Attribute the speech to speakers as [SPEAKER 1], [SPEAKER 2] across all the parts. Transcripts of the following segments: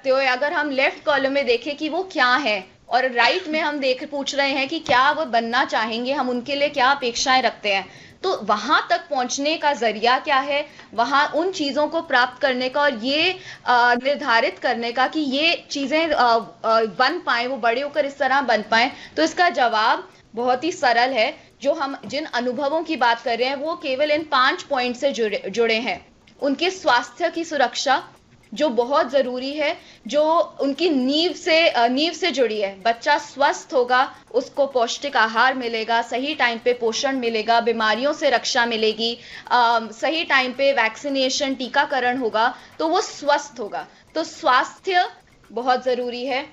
[SPEAKER 1] तो अगर हम लेफ्ट कॉलम में देखें कि वो क्या है, और राइट में हम पूछ रहे हैं कि क्या वो बनना चाहेंगे, हम उनके लिए क्या अपेक्षाएं रखते हैं, तो वहां तक पहुंचने का जरिया क्या है, वहां उन चीजों को प्राप्त करने का और ये निर्धारित करने का कि ये चीजें बन पाए, वो बड़े होकर इस तरह बन पाए। तो इसका जवाब बहुत ही सरल है। जो हम जिन अनुभवों की बात कर रहे हैं वो केवल इन 5 पॉइंट से जुड़े हैं। उनके स्वास्थ्य की सुरक्षा जो बहुत जरूरी है, जो उनकी नींव से जुड़ी है। बच्चा स्वस्थ होगा, उसको पौष्टिक आहार मिलेगा, सही टाइम पे पोषण मिलेगा, बीमारियों से रक्षा मिलेगी, सही टाइम पे वैक्सीनेशन टीकाकरण होगा, तो वो स्वस्थ होगा। तो स्वास्थ्य बहुत जरूरी है।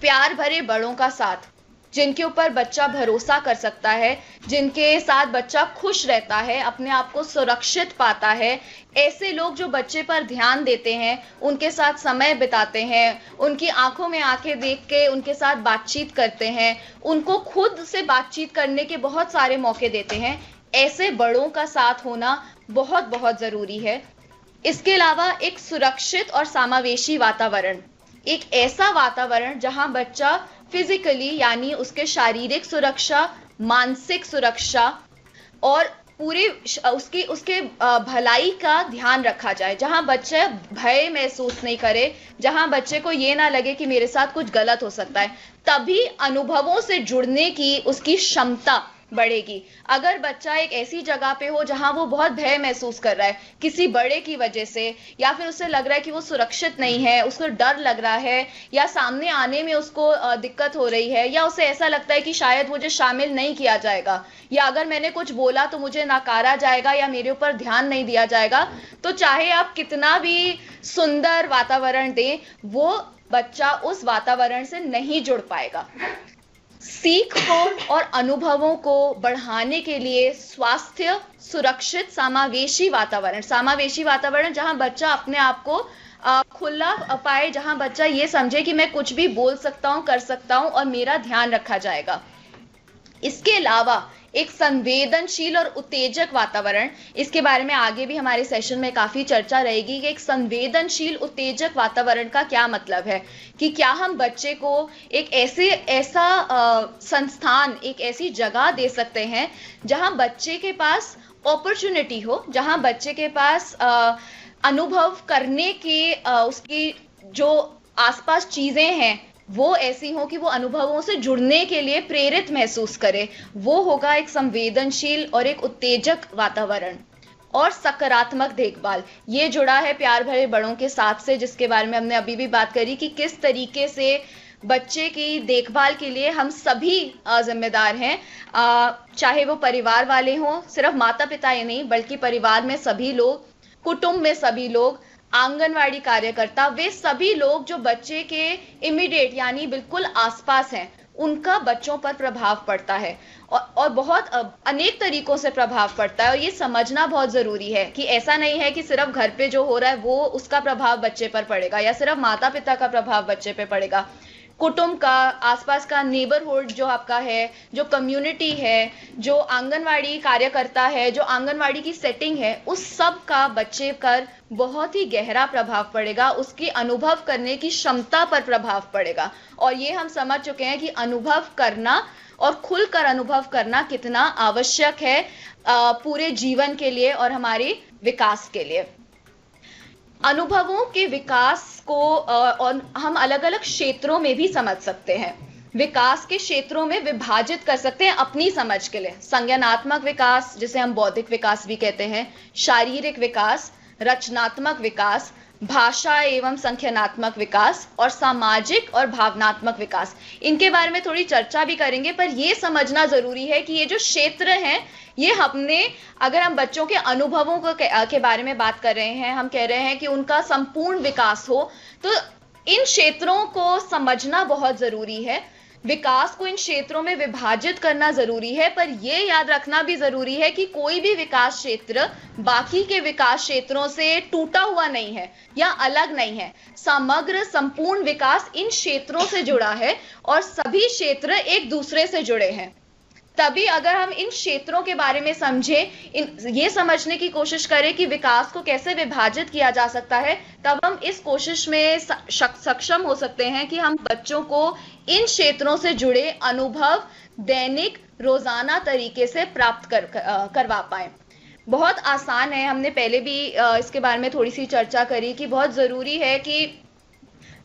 [SPEAKER 1] प्यार भरे बड़ों का साथ, जिनके ऊपर बच्चा भरोसा कर सकता है, जिनके साथ बच्चा खुश रहता है, अपने आप को सुरक्षित पाता है, ऐसे लोग जो बच्चे पर ध्यान देते हैं, उनके साथ समय बिताते हैं, उनकी आंखों में आंखें देख के उनके साथ बातचीत करते हैं, उनको खुद से बातचीत करने के बहुत सारे मौके देते हैं, ऐसे बड़ों का साथ होना बहुत बहुत जरूरी है। इसके अलावा एक सुरक्षित और समावेशी वातावरण, एक ऐसा वातावरण जहां बच्चा फिजिकली यानी उसके शारीरिक सुरक्षा, मानसिक सुरक्षा और पूरी उसके भलाई का ध्यान रखा जाए, जहां बच्चे भय महसूस नहीं करे, जहां बच्चे को ये ना लगे कि मेरे साथ कुछ गलत हो सकता है। तभी अनुभवों से जुड़ने की उसकी क्षमता बढ़ेगी। अगर बच्चा एक ऐसी जगह पे हो जहां वो बहुत भय महसूस कर रहा है किसी बड़े की वजह से, या फिर उसे लग रहा है कि वो सुरक्षित नहीं है, उसको डर लग रहा है, या सामने आने में उसको दिक्कत हो रही है, या उसे ऐसा लगता है कि शायद मुझे शामिल नहीं किया जाएगा, या अगर मैंने कुछ बोला तो मुझे नकारा जाएगा या मेरे ऊपर ध्यान नहीं दिया जाएगा, तो चाहे आप कितना भी सुंदर वातावरण दें, वो बच्चा उस वातावरण से नहीं जुड़ पाएगा। सीख को और अनुभवों को बढ़ाने के लिए स्वास्थ्य, सुरक्षित, समावेशी वातावरण जहां बच्चा अपने आप को खुला पाए, जहां बच्चा ये समझे कि मैं कुछ भी बोल सकता हूं, कर सकता हूं और मेरा ध्यान रखा जाएगा। इसके अलावा एक संवेदनशील और उत्तेजक वातावरण, इसके बारे में आगे भी हमारे सेशन में काफी चर्चा रहेगी कि एक संवेदनशील उत्तेजक वातावरण का क्या मतलब है, कि क्या हम बच्चे को एक ऐसा संस्थान, एक ऐसी जगह दे सकते हैं जहां बच्चे के पास अपॉर्चुनिटी हो, जहां बच्चे के पास अनुभव करने की उसकी जो आसपास चीजें हैं वो ऐसी हो कि वो अनुभवों से जुड़ने के लिए प्रेरित महसूस करे। वो होगा एक संवेदनशील और एक उत्तेजक वातावरण। और सकारात्मक देखभाल, ये जुड़ा है प्यार भरे बड़ों के साथ से, जिसके बारे में हमने अभी भी बात करी कि किस तरीके से बच्चे की देखभाल के लिए हम सभी जिम्मेदार हैं, चाहे वो परिवार वाले हों, सिर्फ माता पिता ही नहीं बल्कि परिवार में सभी लोग, कुटुंब में सभी लोग, आंगनवाड़ी कार्यकर्ता, वे सभी लोग जो बच्चे के इमीडिएट यानी बिल्कुल आसपास हैं, उनका बच्चों पर प्रभाव पड़ता है और बहुत अनेक तरीकों से प्रभाव पड़ता है। और ये समझना बहुत जरूरी है कि ऐसा नहीं है कि सिर्फ घर पे जो हो रहा है वो उसका प्रभाव बच्चे पर पड़ेगा, या सिर्फ माता पिता का प्रभाव बच्चे पे पड़ेगा। कुटुंब का, आसपास का नेबरहुड जो आपका है, जो कम्युनिटी है, जो आंगनवाड़ी कार्यकर्ता है, जो आंगनवाड़ी की सेटिंग है, उस सब का बच्चे पर बहुत ही गहरा प्रभाव पड़ेगा, उसकी अनुभव करने की क्षमता पर प्रभाव पड़ेगा। और ये हम समझ चुके हैं कि अनुभव करना और खुलकर अनुभव करना कितना आवश्यक है पूरे जीवन के लिए और हमारे विकास के लिए। अनुभवों के विकास को और हम अलग अलग क्षेत्रों में भी समझ सकते हैं, विकास के क्षेत्रों में विभाजित कर सकते हैं अपनी समझ के लिए। संज्ञानात्मक विकास, जिसे हम बौद्धिक विकास भी कहते हैं, शारीरिक विकास, रचनात्मक विकास, भाषा एवं संख्यानात्मक विकास और सामाजिक और भावनात्मक विकास। इनके बारे में थोड़ी चर्चा भी करेंगे, पर यह समझना जरूरी है कि ये जो क्षेत्र हैं, ये हमने, अगर हम बच्चों के अनुभवों के बारे में बात कर रहे हैं, हम कह रहे हैं कि उनका संपूर्ण विकास हो, तो इन क्षेत्रों को समझना बहुत जरूरी है। विकास को इन क्षेत्रों में विभाजित करना जरूरी है, पर यह याद रखना भी जरूरी है कि कोई भी विकास क्षेत्र बाकी के विकास क्षेत्रों से टूटा हुआ नहीं है या अलग नहीं है। समग्र संपूर्ण विकास इन क्षेत्रों से जुड़ा है और सभी क्षेत्र एक दूसरे से जुड़े हैं। तभी अगर हम इन क्षेत्रों के बारे में समझें, ये समझने की कोशिश करें कि विकास को कैसे विभाजित किया जा सकता है, तब हम इस कोशिश में सक्षम हो सकते हैं कि हम बच्चों को इन क्षेत्रों से जुड़े अनुभव दैनिक रोजाना तरीके से प्राप्त करवा पाए। बहुत आसान है, हमने पहले भी इसके बारे में थोड़ी सी चर्चा करी कि बहुत जरूरी है कि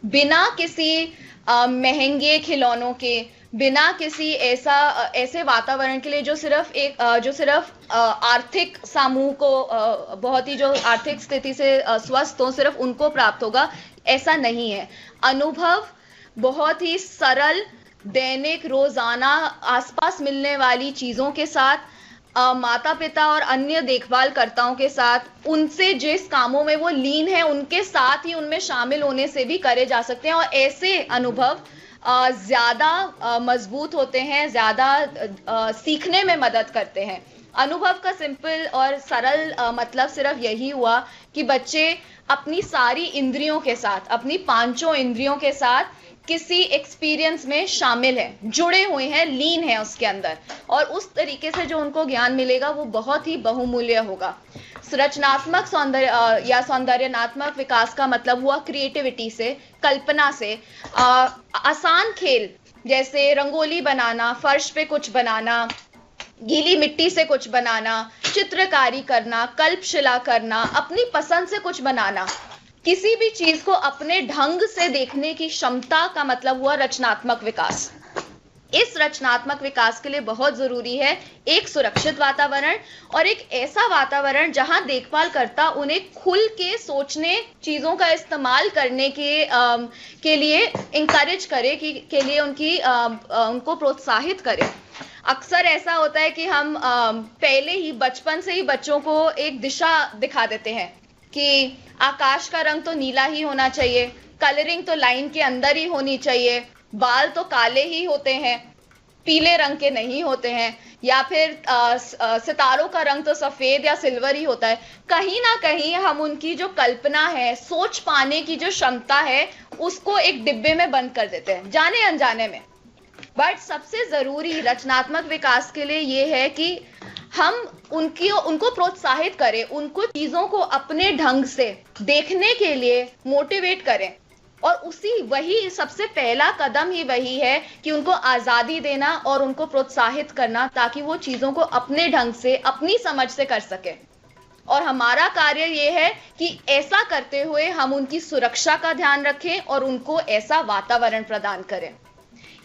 [SPEAKER 1] बिना किसी महंगे खिलौनों के, बिना किसी ऐसे वातावरण के लिए जो सिर्फ आर्थिक समूह को बहुत ही जो आर्थिक स्थिति से स्वस्थ हो, सिर्फ उनको प्राप्त होगा, ऐसा नहीं है। अनुभव बहुत ही सरल, दैनिक रोजाना आसपास मिलने वाली चीजों के साथ, माता पिता और अन्य देखभालकर्ताओं के साथ, उनसे जिस कामों में वो लीन है उनके साथ ही उनमें शामिल होने से भी करे जा सकते हैं, और ऐसे अनुभव ज्यादा मजबूत होते हैं, ज्यादा सीखने में मदद करते हैं। अनुभव का सिंपल और सरल मतलब सिर्फ यही हुआ कि बच्चे अपनी सारी इंद्रियों के साथ, अपनी पांचों इंद्रियों के साथ किसी एक्सपीरियंस में शामिल है, जुड़े हुए हैं, लीन है उसके अंदर, और उस तरीके से जो उनको ज्ञान मिलेगा वो बहुत ही बहुमूल्य होगा। रचनात्मक सौंदर्य या सौंदर्यनात्मक विकास का मतलब हुआ क्रिएटिविटी से, कल्पना से। आसान खेल जैसे रंगोली बनाना, फर्श पे कुछ बनाना, गीली मिट्टी से कुछ बनाना, चित्रकारी करना, कल्पशिला करना, अपनी पसंद से कुछ बनाना, किसी भी चीज को अपने ढंग से देखने की क्षमता का मतलब हुआ रचनात्मक विकास। इस रचनात्मक विकास के लिए बहुत जरूरी है एक सुरक्षित वातावरण, और एक ऐसा वातावरण जहां देखभालकर्ता उन्हें खुल के सोचने, चीजों का इस्तेमाल करने के लिए इंकरेज करे, के लिए उनको प्रोत्साहित करे। अक्सर ऐसा होता है कि हम पहले ही बचपन से ही बच्चों को एक दिशा दिखा देते हैं कि आकाश का रंग तो नीला ही होना चाहिए, कलरिंग तो लाइन के अंदर ही होनी चाहिए, बाल तो काले ही होते हैं, पीले रंग के नहीं होते हैं, या फिर सितारों का रंग तो सफेद या सिल्वर ही होता है। कहीं ना कहीं हम उनकी जो कल्पना है, सोच पाने की जो क्षमता है, उसको एक डिब्बे में बंद कर देते हैं, जाने अनजाने में। बट सबसे जरूरी रचनात्मक विकास के लिए ये है कि हम उनको प्रोत्साहित करें, उनको चीजों को अपने ढंग से देखने के लिए मोटिवेट करें, और वही सबसे पहला कदम ही वही है कि उनको आजादी देना और उनको प्रोत्साहित करना, ताकि वो चीजों को अपने ढंग से, अपनी समझ से कर सके। और हमारा कार्य ये है कि ऐसा करते हुए हम उनकी सुरक्षा का ध्यान रखें और उनको ऐसा वातावरण प्रदान करें।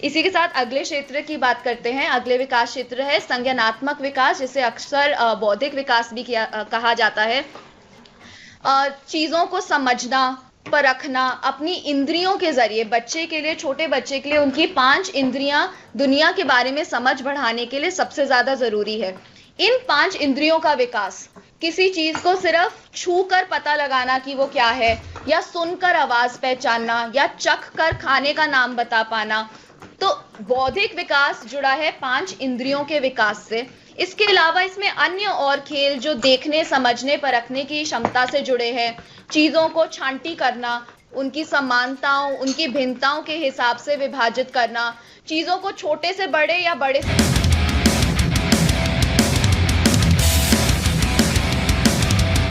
[SPEAKER 1] इसी के साथ अगले क्षेत्र की बात करते हैं। अगले विकास क्षेत्र है संज्ञानात्मक विकास, जिसे अक्सर बौद्धिक विकास भी कहा जाता है। चीजों को समझना, परखना अपनी इंद्रियों के जरिए, बच्चे के लिए, छोटे बच्चे के लिए उनकी 5 इंद्रियां दुनिया के बारे में समझ बढ़ाने के लिए सबसे ज्यादा जरूरी है। इन 5 इंद्रियों का विकास, किसी चीज को सिर्फ छू कर पता लगाना कि वो क्या है, या सुनकर आवाज पहचानना, या चख कर खाने का नाम बता पाना, तो बौद्धिक विकास जुड़ा है 5 इंद्रियों के विकास से। इसके अलावा इसमें अन्य और खेल जो देखने, समझने, परखने की क्षमता से जुड़े हैं, चीजों को छांटी करना, उनकी समानताओं, उनकी भिन्नताओं के हिसाब से विभाजित करना, चीजों को छोटे से बड़े या बड़े से